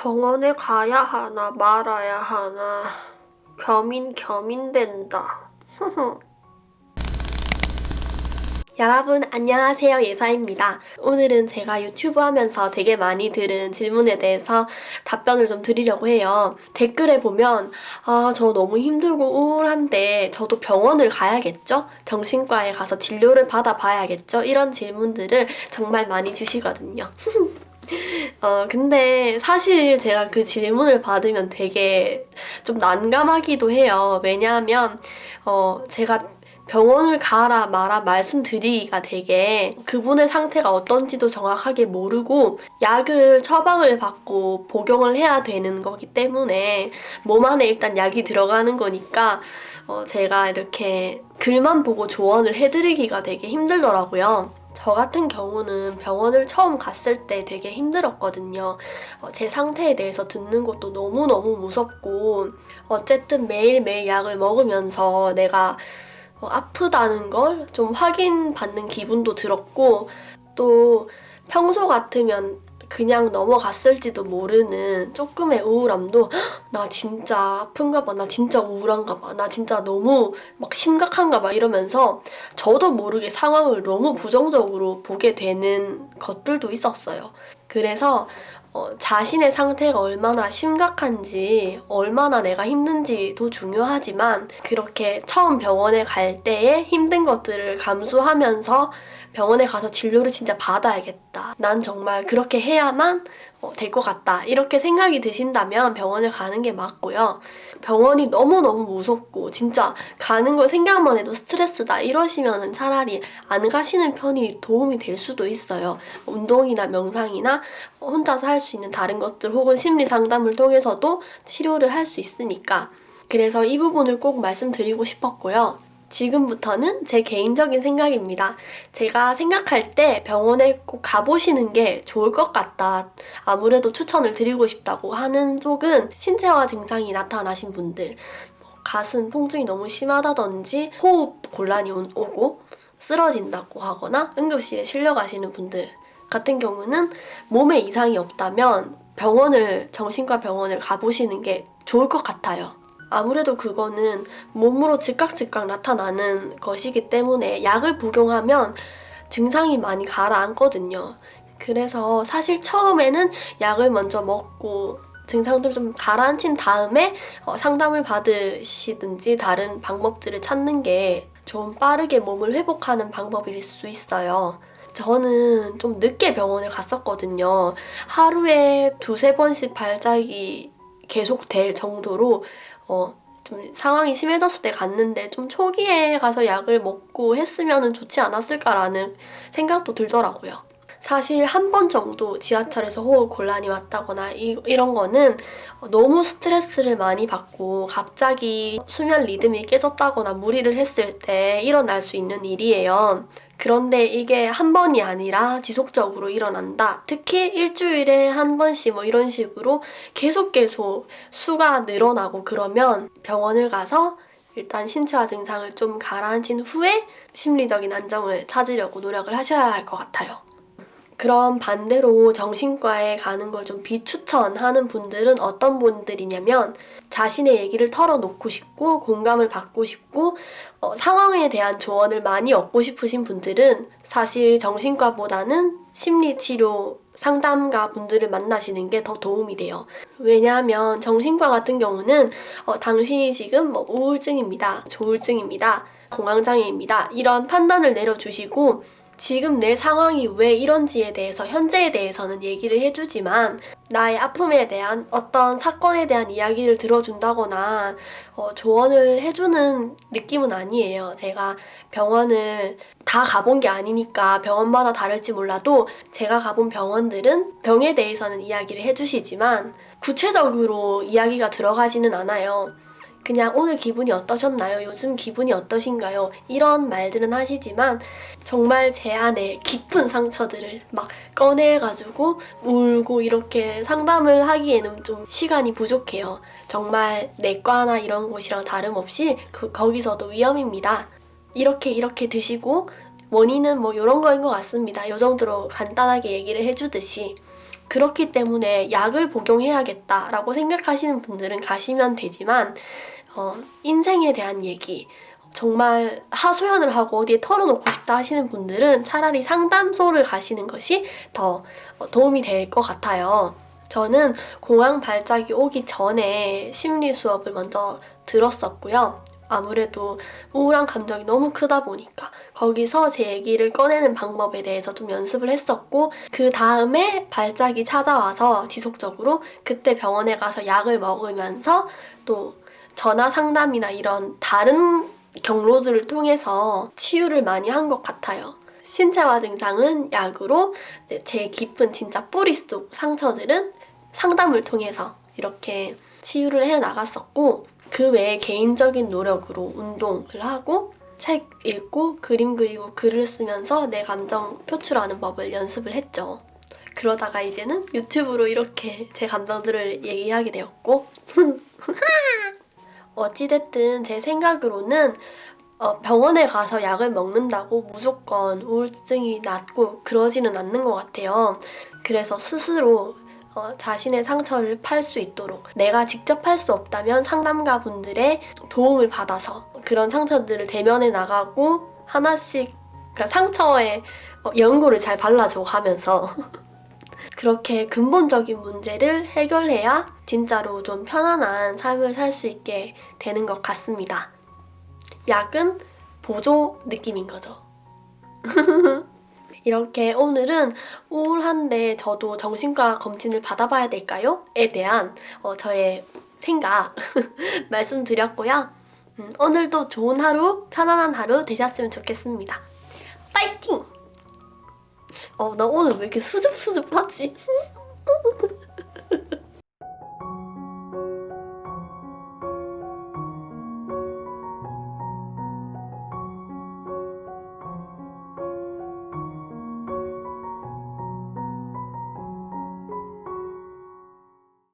병원에 가야 하나 말아야 하나 겸인된다. 여러분 안녕하세요, 예사입니다. 오늘은 제가 유튜브 하면서 되게 많이 들은 질문에 대해서 답변을 좀 드리려고 해요. 댓글에 보면 저 너무 힘들고 우울한데 저도 병원을 가야겠죠? 정신과에 가서 진료를 받아봐야겠죠? 이런 질문들을 정말 많이 주시거든요. 근데 사실 제가 그 질문을 받으면 되게 좀 난감하기도 해요. 왜냐하면 제가 병원을 가라 마라 말씀드리기가 되게 그분의 상태가 어떤지도 정확하게 모르고 약을 처방을 받고 복용을 해야 되는 거기 때문에 몸 안에 일단 약이 들어가는 거니까 제가 이렇게 글만 보고 조언을 해드리기가 되게 힘들더라고요. 저 같은 경우는 병원을 처음 갔을 때 되게 힘들었거든요. 제 상태에 대해서 듣는 것도 너무너무 무섭고 어쨌든 매일매일 약을 먹으면서 내가 아프다는 걸 좀 확인받는 기분도 들었고 또 평소 같으면 그냥 넘어갔을지도 모르는 조금의 우울함도 나 진짜 아픈가 봐, 나 진짜 우울한가 봐, 나 진짜 너무 막 심각한가 봐 이러면서 저도 모르게 상황을 너무 부정적으로 보게 되는 것들도 있었어요. 그래서 자신의 상태가 얼마나 심각한지, 얼마나 내가 힘든지도 중요하지만 그렇게 처음 병원에 갈 때에 힘든 것들을 감수하면서 병원에 가서 진료를 진짜 받아야겠다. 난 정말 그렇게 해야만 될 것 같다. 이렇게 생각이 드신다면 병원을 가는 게 맞고요. 병원이 너무너무 무섭고 진짜 가는 걸 생각만 해도 스트레스다 이러시면은 차라리 안 가시는 편이 도움이 될 수도 있어요. 운동이나 명상이나 혼자서 할 수 있는 다른 것들 혹은 심리 상담을 통해서도 치료를 할 수 있으니까. 그래서 이 부분을 꼭 말씀드리고 싶었고요. 지금부터는 제 개인적인 생각입니다. 제가 생각할 때 병원에 꼭 가보시는 게 좋을 것 같다. 아무래도 추천을 드리고 싶다고 하는 쪽은 신체화 증상이 나타나신 분들, 가슴 통증이 너무 심하다든지 호흡 곤란이 오고 쓰러진다고 하거나 응급실에 실려가시는 분들 같은 경우는 몸에 이상이 없다면 정신과 병원을 가보시는 게 좋을 것 같아요. 아무래도 그거는 몸으로 즉각 나타나는 것이기 때문에 약을 복용하면 증상이 많이 가라앉거든요. 그래서 사실 처음에는 약을 먼저 먹고 증상들 좀 가라앉힌 다음에 상담을 받으시든지 다른 방법들을 찾는 게 좀 빠르게 몸을 회복하는 방법일 수 있어요. 저는 좀 늦게 병원을 갔었거든요. 하루에 2-3번씩 발작이 계속될 정도로 좀 상황이 심해졌을 때 갔는데 좀 초기에 가서 약을 먹고 했으면 좋지 않았을까라는 생각도 들더라고요. 사실 한 번 정도 지하철에서 호흡 곤란이 왔다거나 이런 거는 너무 스트레스를 많이 받고 갑자기 수면 리듬이 깨졌다거나 무리를 했을 때 일어날 수 있는 일이에요. 그런데 이게 한 번이 아니라 지속적으로 일어난다. 특히 일주일에 한 번씩 이런 식으로 계속 수가 늘어나고 그러면 병원을 가서 일단 신체화 증상을 좀 가라앉힌 후에 심리적인 안정을 찾으려고 노력을 하셔야 할 것 같아요. 그럼 반대로 정신과에 가는 걸 좀 비추천하는 분들은 어떤 분들이냐면 자신의 얘기를 털어놓고 싶고 공감을 받고 싶고 상황에 대한 조언을 많이 얻고 싶으신 분들은 사실 정신과보다는 심리치료 상담가 분들을 만나시는 게 더 도움이 돼요. 왜냐하면 정신과 같은 경우는 당신이 지금 우울증입니다, 조울증입니다, 공황장애입니다 이런 판단을 내려주시고 지금 내 상황이 왜 이런지에 대해서 현재에 대해서는 얘기를 해주지만 나의 아픔에 대한 어떤 사건에 대한 이야기를 들어준다거나 조언을 해주는 느낌은 아니에요. 제가 병원을 다 가본 게 아니니까 병원마다 다를지 몰라도 제가 가본 병원들은 병에 대해서는 이야기를 해주시지만 구체적으로 이야기가 들어가지는 않아요. 그냥 오늘 기분이 어떠셨나요? 요즘 기분이 어떠신가요? 이런 말들은 하시지만 정말 제 안에 깊은 상처들을 막 꺼내가지고 울고 이렇게 상담을 하기에는 좀 시간이 부족해요. 정말 내과나 이런 곳이랑 다름없이 거기서도 위험입니다. 이렇게 드시고 원인은 이런 거인 것 같습니다. 이 정도로 간단하게 얘기를 해주듯이 그렇기 때문에 약을 복용해야겠다라고 생각하시는 분들은 가시면 되지만 인생에 대한 얘기, 정말 하소연을 하고 어디에 털어놓고 싶다 하시는 분들은 차라리 상담소를 가시는 것이 더 도움이 될 것 같아요. 저는 공황 발작이 오기 전에 심리 수업을 먼저 들었었고요. 아무래도 우울한 감정이 너무 크다 보니까 거기서 제 얘기를 꺼내는 방법에 대해서 좀 연습을 했었고, 그 다음에 발작이 찾아와서 지속적으로 그때 병원에 가서 약을 먹으면서 또 전화 상담이나 이런 다른 경로들을 통해서 치유를 많이 한 것 같아요. 신체화 증상은 약으로, 제 깊은 진짜 뿌리 속 상처들은 상담을 통해서 이렇게 치유를 해 나갔었고, 그 외에 개인적인 노력으로 운동을 하고 책 읽고 그림 그리고 글을 쓰면서 내 감정 표출하는 법을 연습을 했죠. 그러다가 이제는 유튜브로 이렇게 제 감정들을 얘기하게 되었고 어찌됐든 제 생각으로는 병원에 가서 약을 먹는다고 무조건 우울증이 낫고 그러지는 않는 것 같아요. 그래서 스스로 자신의 상처를 팔 수 있도록, 내가 직접 할 수 없다면 상담가 분들의 도움을 받아서 그런 상처들을 대면해 나가고 하나씩, 그러니까 상처에 연고를 잘 발라줘 가면서 그렇게 근본적인 문제를 해결해야 진짜로 좀 편안한 삶을 살 수 있게 되는 것 같습니다. 약은 보조 느낌인 거죠. 이렇게 오늘은 우울한데 저도 정신과 검진을 받아봐야 될까요? 에 대한 저의 생각 말씀드렸고요. 오늘도 좋은 하루, 편안한 하루 되셨으면 좋겠습니다. 파이팅! 나 오늘 왜 이렇게 수줍수줍하지?